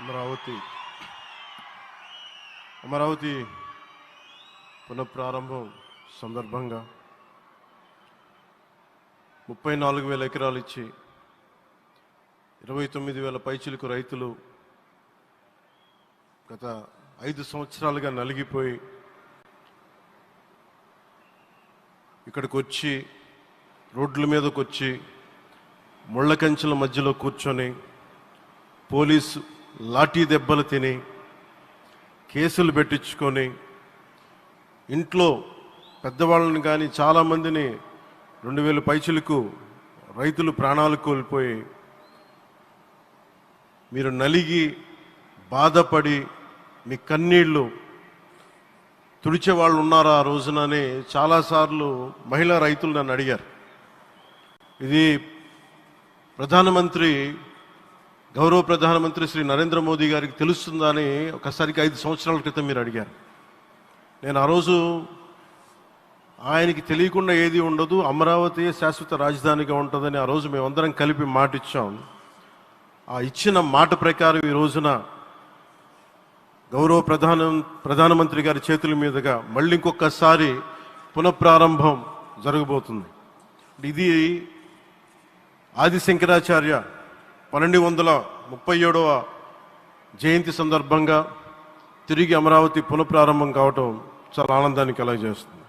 అమరావతి పునఃప్రారంభం సందర్భంగా 34,000 ఎకరాలు ఇచ్చి 29,000 పైచిలకు రైతులు గత 5 సంవత్సరాలుగా నలిగిపోయి ఇక్కడికి వచ్చి రోడ్ల మీదకి వచ్చి ముళ్ళ కంచెల మధ్యలో కూర్చొని పోలీసు లాఠీ దెబ్బలు తిని కేసులు పెట్టించుకొని ఇంట్లో పెద్దవాళ్ళని కానీ చాలామందిని 2,000 పైచిలకు రైతులు ప్రాణాలు కోల్పోయి మీరు నలిగి బాధపడి మీ కన్నీళ్ళు తుడిచే వాళ్ళు ఉన్నారా ఆ రోజునని చాలాసార్లు మహిళా రైతులు నన్ను అడిగారు. ఇది గౌరవ ప్రధానమంత్రి శ్రీ నరేంద్ర మోదీ గారికి తెలుస్తుందా అని ఒకసారికి 5 సంవత్సరాల క్రితం మీరు అడిగారు. నేను ఆ రోజు ఆయనకి తెలియకుండా ఏది ఉండదు, అమరావతి శాశ్వత రాజధానిగా ఉంటుందని ఆ రోజు మేమందరం కలిపి మాట ఇచ్చాం. ఆ ఇచ్చిన మాట ప్రకారం ఈ రోజున గౌరవ ప్రధానమంత్రి గారి చేతుల మీదుగా మళ్ళీ ఇంకొకసారి పునఃప్రారంభం జరగబోతుంది. ఇది ఆది శంకరాచార్య 1237వ జయంతి సందర్భంగా తిరిగి అమరావతి పునఃప్రారంభం కావటం చాలా ఆనందాన్ని కలగజేస్తుంది.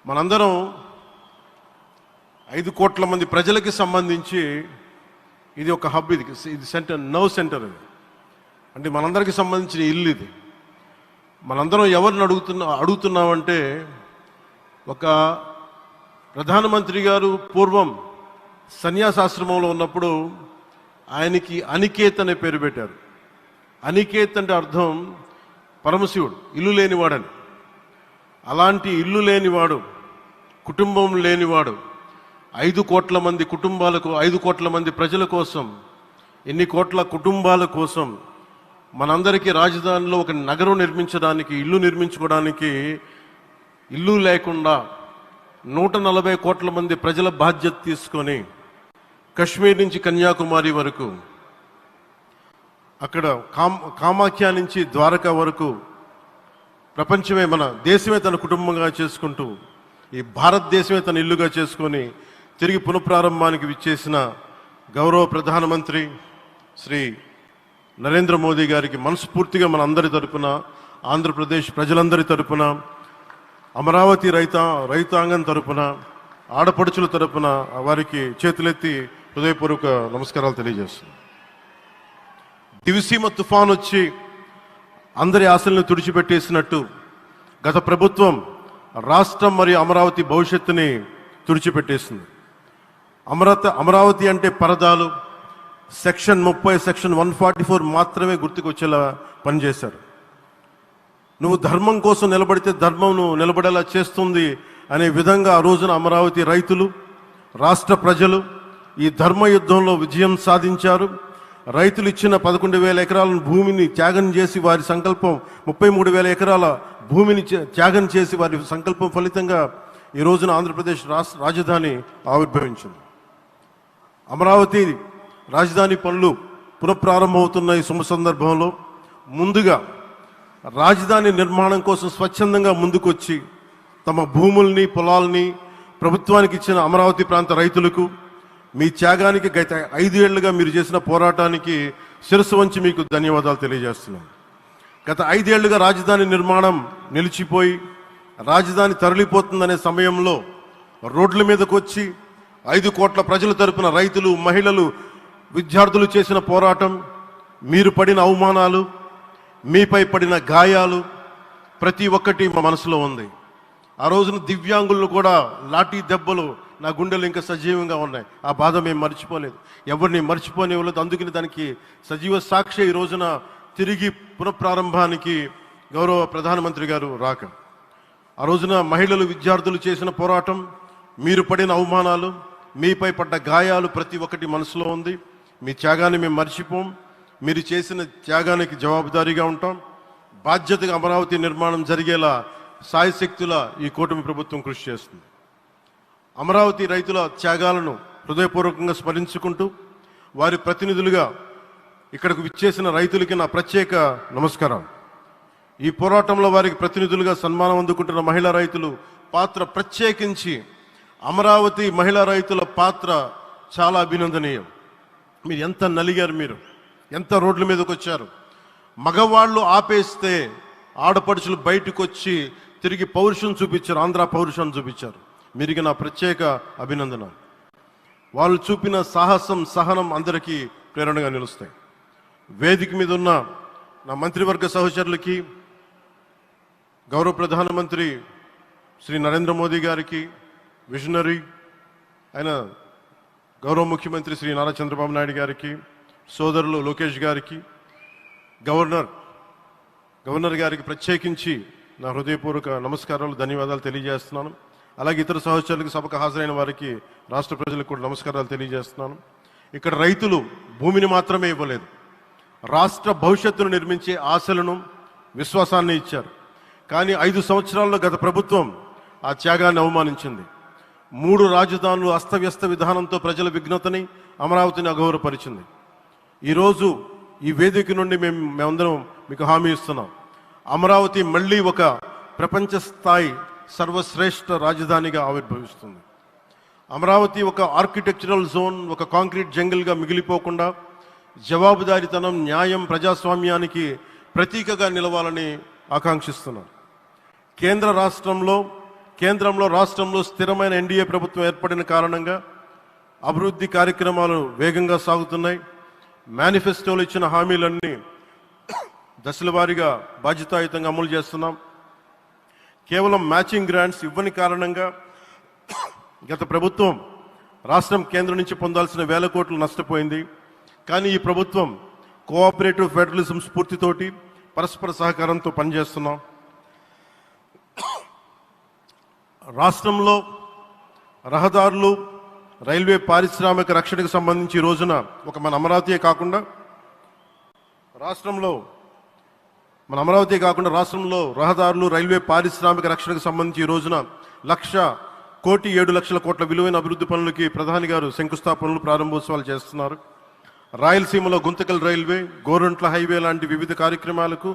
మనందరం 5 కోట్ల మంది ప్రజలకి సంబంధించి ఇది ఒక హబ్, ఇది సెంటర్, నర్వ్ సెంటర్. ఇది అంటే మనందరికి సంబంధించిన ఇల్లు. ఇది మనందరం ఎవరిని అడుగుతున్నామంటే ఒక ప్రధానమంత్రి గారు పూర్వం సన్యాసాశ్రమంలో ఉన్నప్పుడు ఆయనకి అనికేత్ అనే పేరు పెట్టారు. అనికేత్ అంటే అర్థం పరమశివుడు, ఇల్లు లేనివాడని. అలాంటి ఇల్లు లేనివాడు, కుటుంబం లేనివాడు 5 కోట్ల మంది కుటుంబాలకు, 5 కోట్ల మంది ప్రజల కోసం, ఎన్ని కోట్ల కుటుంబాల కోసం మనందరికీ రాజధానిలో ఒక నగరం నిర్మించడానికి, ఇల్లు నిర్మించుకోవడానికి ఇల్లు లేకుండా 140 కోట్ల మంది ప్రజల బాధ్యత తీసుకొని కశ్మీర్ నుంచి కన్యాకుమారి వరకు, అక్కడ కామాఖ్య నుంచి ద్వారకా వరకు ప్రపంచమే, మన దేశమే తన కుటుంబంగా చేసుకుంటూ ఈ భారతదేశమే తన ఇల్లుగా చేసుకొని తిరిగి పునఃప్రారంభానికి విచ్చేసిన గౌరవ ప్రధానమంత్రి శ్రీ నరేంద్ర మోదీ గారికి మనస్ఫూర్తిగా మన అందరి తరపున, ఆంధ్రప్రదేశ్ ప్రజలందరి తరపున, అమరావతి రైతాంగం తరపున, ఆడపడుచుల తరపున వారికి చేతులెత్తి హృదయపూర్వక నమస్కారాలు తెలియజేస్తున్నాను. దివిసీమ తుఫాన్ వచ్చి అందరి ఆశలను తుడిచిపెట్టేసినట్టు గత ప్రభుత్వం రాష్ట్రం మరియు అమరావతి భవిష్యత్తుని తుడిచిపెట్టేసింది. అమరావతి అంటే పరదాలు, సెక్షన్ 30, సెక్షన్ 144 మాత్రమే గుర్తుకొచ్చేలా పనిచేశారు. నువ్వు ధర్మం కోసం నిలబడితే ధర్మం నువ్వు నిలబడేలా చేస్తుంది అనే విధంగా ఆ రోజున అమరావతి రైతులు, రాష్ట్ర ప్రజలు ఈ ధర్మ యుద్ధంలో విజయం సాధించారు. రైతులు ఇచ్చిన 11,000 ఎకరాల భూమిని త్యాగం చేసి వారి సంకల్పం 33,000 ఎకరాల భూమిని త్యాగం చేసి వారి సంకల్పం ఫలితంగా ఈ రోజున ఆంధ్రప్రదేశ్ రాజధాని ఆవిర్భవించింది. అమరావతి రాజధాని పనులు పునఃప్రారంభమవుతున్న ఈ శుభ సందర్భంలో ముందుగా రాజధాని నిర్మాణం కోసం స్వచ్ఛందంగా ముందుకొచ్చి తమ భూముల్ని, పొలాల్ని ప్రభుత్వానికి ఇచ్చిన అమరావతి ప్రాంత రైతులకు, మీ త్యాగానికి గత 5 ఏళ్లుగా మీరు చేసిన పోరాటానికి శిరస్సు వంచి మీకు ధన్యవాదాలు తెలియజేస్తున్నాను. గత 5 ఏళ్లుగా రాజధాని నిర్మాణం నిలిచిపోయి రాజధాని తరలిపోతుందనే సమయంలో రోడ్ల మీదకు వచ్చి 5 కోట్ల ప్రజల తరపున రైతులు, మహిళలు, విద్యార్థులు చేసిన పోరాటం, మీరు పడిన అవమానాలు, మీపై పడిన గాయాలు ప్రతి ఒక్కటి మా మనసులో ఉంది. ఆ రోజున దివ్యాంగులను కూడా లాఠీ దెబ్బలు నా గుండెలు ఇంకా సజీవంగా ఉన్నాయి. ఆ బాధ మేము మర్చిపోలేదు, ఎవరిని మర్చిపోనివ్వలేదు. అందుకని దానికి సజీవ సాక్షి ఈ రోజున తిరిగి పునఃప్రారంభానికి గౌరవ ప్రధానమంత్రి గారు రాక, ఆ రోజున మహిళలు, విద్యార్థులు చేసిన పోరాటం, మీరు పడిన అవమానాలు, మీపై పడ్డ గాయాలు ప్రతి ఒక్కటి మనసులో ఉంది. మీ త్యాగాన్ని మేము మర్చిపోం. మీరు చేసిన త్యాగానికి జవాబుదారీగా ఉంటాం. బాధ్యతగా అమరావతి నిర్మాణం జరిగేలా సాయశక్తుల ఈ కూటమి ప్రభుత్వం కృషి చేస్తుంది. అమరావతి రైతుల త్యాగాలను హృదయపూర్వకంగా స్మరించుకుంటూ వారి ప్రతినిధులుగా ఇక్కడకు విచ్చేసిన రైతులకి నా ప్రత్యేక నమస్కారం. ఈ పోరాటంలో వారికి ప్రతినిధులుగా సన్మానం అందుకుంటున్న మహిళా రైతులు పాత్ర, ప్రత్యేకించి అమరావతి మహిళా రైతుల పాత్ర చాలా అభినందనీయం. మీరు ఎంత నలిగారు, మీరు ఎంత రోడ్ల మీదకి వచ్చారు. మగవాళ్ళు ఆపేస్తే ఆడపడుచులు బయటకు వచ్చి తిరిగి పౌరుషం చూపించారు, ఆంధ్ర పౌరుషాన్ని చూపించారు. మీరికి నా ప్రత్యేక అభినందన. వాళ్ళు చూపిన సాహసం, సహనం అందరికీ ప్రేరణగా నిలుస్తాయి. వేదిక మీద ఉన్న నా మంత్రివర్గ సహచరులకి, గౌరవ ప్రధానమంత్రి శ్రీ నరేంద్ర మోదీ గారికి, విజనరీ అయిన గౌరవ ముఖ్యమంత్రి శ్రీ నారా చంద్రబాబు నాయుడు గారికి, సోదరులు లోకేష్ గారికి, గవర్నర్ గారికి ప్రత్యేకించి నా హృదయపూర్వక నమస్కారాలు, ధన్యవాదాలు తెలియజేస్తున్నాను. అలాగే ఇతర సహచరులకు, సభకు హాజరైన వారికి, రాష్ట్ర ప్రజలకు కూడా నమస్కారాలు తెలియజేస్తున్నాను. ఇక్కడ రైతులు భూమిని మాత్రమే ఇవ్వలేదు, రాష్ట్ర భవిష్యత్తును నిర్మించే ఆశలను, విశ్వాసాన్ని ఇచ్చారు. కానీ 5 సంవత్సరాల్లో గత ప్రభుత్వం ఆ త్యాగాన్ని అవమానించింది. 3 రాజధానులు, అస్తవ్యస్త విధానంతో ప్రజల విఘ్నతని, అమరావతిని అగౌరవపరిచింది. ఈరోజు ఈ వేదిక నుండి మేమందరం మీకు హామీ ఇస్తున్నాం, అమరావతి మళ్ళీ ఒక ప్రపంచ స్థాయి సర్వశ్రేష్ఠ రాజధానిగా ఆవిర్భవిస్తుంది. అమరావతి ఒక ఆర్కిటెక్చరల్ జోన్, ఒక కాంక్రీట్ జంగిల్గా మిగిలిపోకుండా జవాబుదారీతనం, న్యాయం, ప్రజాస్వామ్యానికి ప్రతీకగా నిలవాలని ఆకాంక్షిస్తున్నాను. కేంద్రంలో రాష్ట్రంలో స్థిరమైన ఎన్డీఏ ప్రభుత్వం ఏర్పడిన కారణంగా అభివృద్ధి కార్యక్రమాలు వేగంగా సాగుతున్నాయి. మేనిఫెస్టోలో ఇచ్చిన హామీలన్నీ దశల వారీగా బాధ్యతాయుతంగా అమలు చేస్తున్నాం. కేవలం మ్యాచింగ్ గ్రాంట్స్ ఇవ్వని కారణంగా గత ప్రభుత్వం రాష్ట్రం కేంద్రం నుంచి పొందాల్సిన 1000 కోట్లు నష్టపోయింది. కానీ ఈ ప్రభుత్వం కోఆపరేటివ్ ఫెడరలిజం స్ఫూర్తితోటి, పరస్పర సహకారంతో పనిచేస్తున్నాం. రాష్ట్రంలో రహదారులు, రైల్వే, పారిశ్రామిక రక్షణకు సంబంధించి ఈ రోజున మన అమరావతి కాకుండా రాష్ట్రంలో రహదారులు, రైల్వే, పారిశ్రామిక రక్షణకు సంబంధించి ఈ రోజున 1,07,00,000 కోట్ల విలువైన అభివృద్ధి పనులకి ప్రధాని గారు శంకుస్థాపనలు, ప్రారంభోత్సవాలు చేస్తున్నారు. రాయలసీమలో గుంతకల్ రైల్వే, గోరంట్ల హైవే లాంటి వివిధ కార్యక్రమాలకు,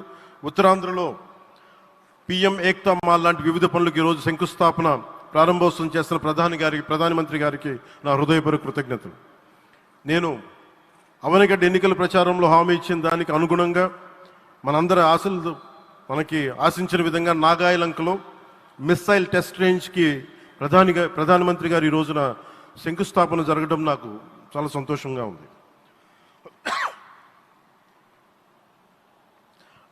ఉత్తరాంధ్రలో పిఎం ఏక్తా మాల్ లాంటి వివిధ పనులకు ఈరోజు శంకుస్థాపన, ప్రారంభోత్సవం చేస్తున్న ప్రధానమంత్రి గారికి నా హృదయపూర్వక కృతజ్ఞతలు. నేను అవనిగడ్డ ఎన్నికల ప్రచారంలో హామీ ఇచ్చిన దానికి అనుగుణంగా మనందరి ఆశలు మనకి ఆశించిన విధంగా నాగాయలంకలో మిస్సైల్ టెస్ట్ రేంజ్కి ప్రధానమంత్రి గారు ఈ రోజున శంకుస్థాపన జరగడం నాకు చాలా సంతోషంగా ఉంది.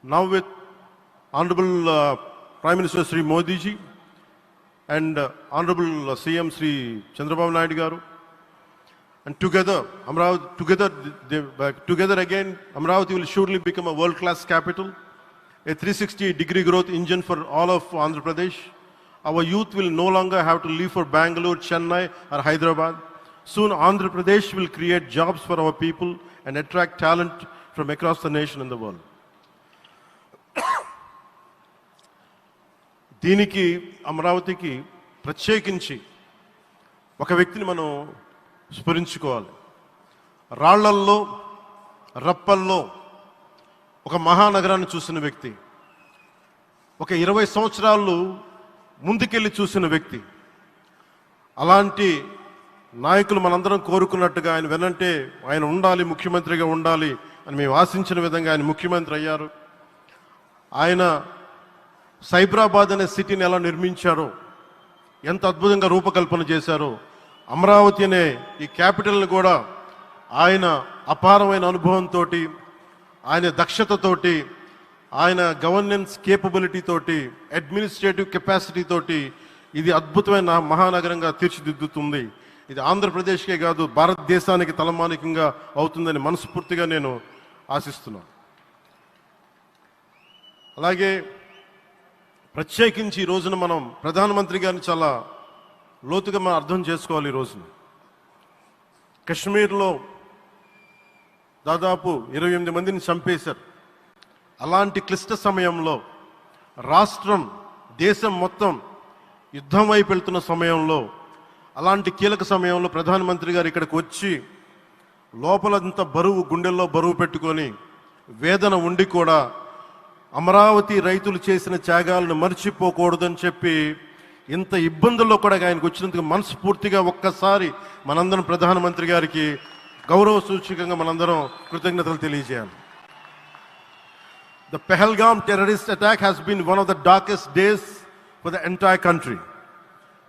Now with Honorable Prime Minister Sri Modi ji and Honorable CM Sri Chandrababu Naidu garu, and together again Amravati will surely become a world-class capital, a 360-degree growth engine for all of Andhra Pradesh. Our youth will no longer have to leave for Bangalore, Chennai or Hyderabad. Soon Andhra Pradesh will create jobs for our people and attract talent from across the nation and the world. దీనికి అమరావతికి ప్రత్యేకించి ఒక వ్యక్తిని మనం స్మరించుకోవాలి. రాళ్లల్లో, రప్పల్లో ఒక మహానగరాన్ని చూసిన వ్యక్తి, ఒక 20 సంవత్సరాలు ముందుకెళ్ళి చూసిన వ్యక్తి. అలాంటి నాయకులు మనందరం కోరుకున్నట్టుగా ఆయన వెనంటే ఆయన ఉండాలి, ముఖ్యమంత్రిగా ఉండాలి అని మేము ఆశించిన విధంగా ఆయన ముఖ్యమంత్రి అయ్యారు. ఆయన సైబరాబాద్ అనే సిటీని ఎలా నిర్మించారో, ఎంత అద్భుతంగా రూపకల్పన చేశారో, అమరావతి అనే ఈ క్యాపిటల్ని కూడా ఆయన అపారమైన అనుభవంతో, ఆయన దక్షతతోటి, ఆయన గవర్నెన్స్ కేపబిలిటీ తోటి, అడ్మినిస్ట్రేటివ్ కెపాసిటీ తోటి ఇది అద్భుతమైన మహానగరంగా తీర్చిదిద్దుతుంది. ఇది ఆంధ్రప్రదేశ్కే కాదు, భారతదేశానికి తలమానికంగా అవుతుందని మనస్ఫూర్తిగా నేను ఆశిస్తున్నాను. అలాగే ప్రత్యేకించి ఈ రోజున మనం ప్రధానమంత్రి గారిని చాలా లోతుగా మనం అర్థం చేసుకోవాలి. ఈ రోజున కశ్మీర్లో దాదాపు 28 మందిని చంపేశారు. అలాంటి క్లిష్ట సమయంలో, రాష్ట్రం, దేశం మొత్తం యుద్ధం వైపు వెళ్తున్న సమయంలో, అలాంటి కీలక సమయంలో ప్రధానమంత్రి గారు ఇక్కడికి వచ్చి లోపలంత బరువు, గుండెల్లో బరువు పెట్టుకొని వేదన ఉండి కూడా అమరావతి రైతులు చేసిన త్యాగాలను మర్చిపోకూడదని చెప్పి ఇంత ఇబ్బందుల్లో కూడా ఆయనకు వచ్చినందుకు మనస్ఫూర్తిగా ఒక్కసారి మనందరం ప్రధానమంత్రి గారికి గౌరవ సూచకంగా మనందరం కృతజ్ఞతలు తెలియజేయాలి. The Pahalgam terrorist attack has been one of the darkest days for the entire country.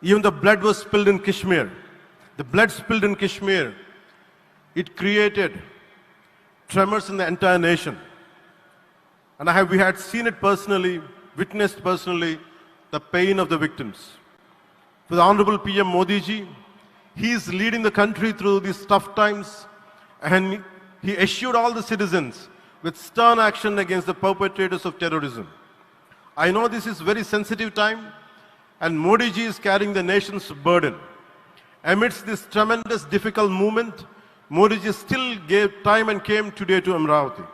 Even the blood was spilled in Kashmir. The blood spilled in Kashmir, it created tremors in the entire nation. And we had seen it personally, witnessed personally, the pain of the victims. For the Honorable PM Modi ji, he is leading the country through these tough times, and he assured all the citizens with stern action against the perpetrators of terrorism. I know this is very sensitive time, and Modi ji is carrying the nation's burden. Amidst this tremendous difficult movement, Modi ji still gave time and came today to Amravati.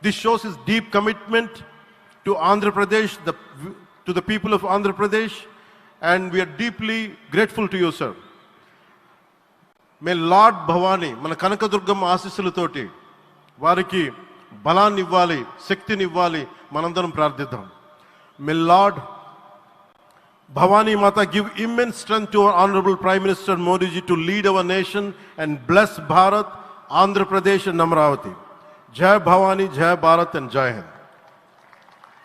This shows his deep commitment to Andhra Pradesh, to the people of Andhra Pradesh, and we are deeply grateful to you, sir. May Lord Bhavani, మన కనకదుర్గమ్మ ఆశీస్సులతోటి వారికి బలాన్ని ఇవ్వాలి, శక్తిని ఇవ్వాలి, మనందరం ప్రార్థిద్దాం. May Lord Bhavani Mata give immense strength to our Honorable Prime Minister Modi ji to lead our nation and bless Bharat, Andhra Pradesh and Amravati. Jai Bhavani, Jai Bharat and Jai Hind.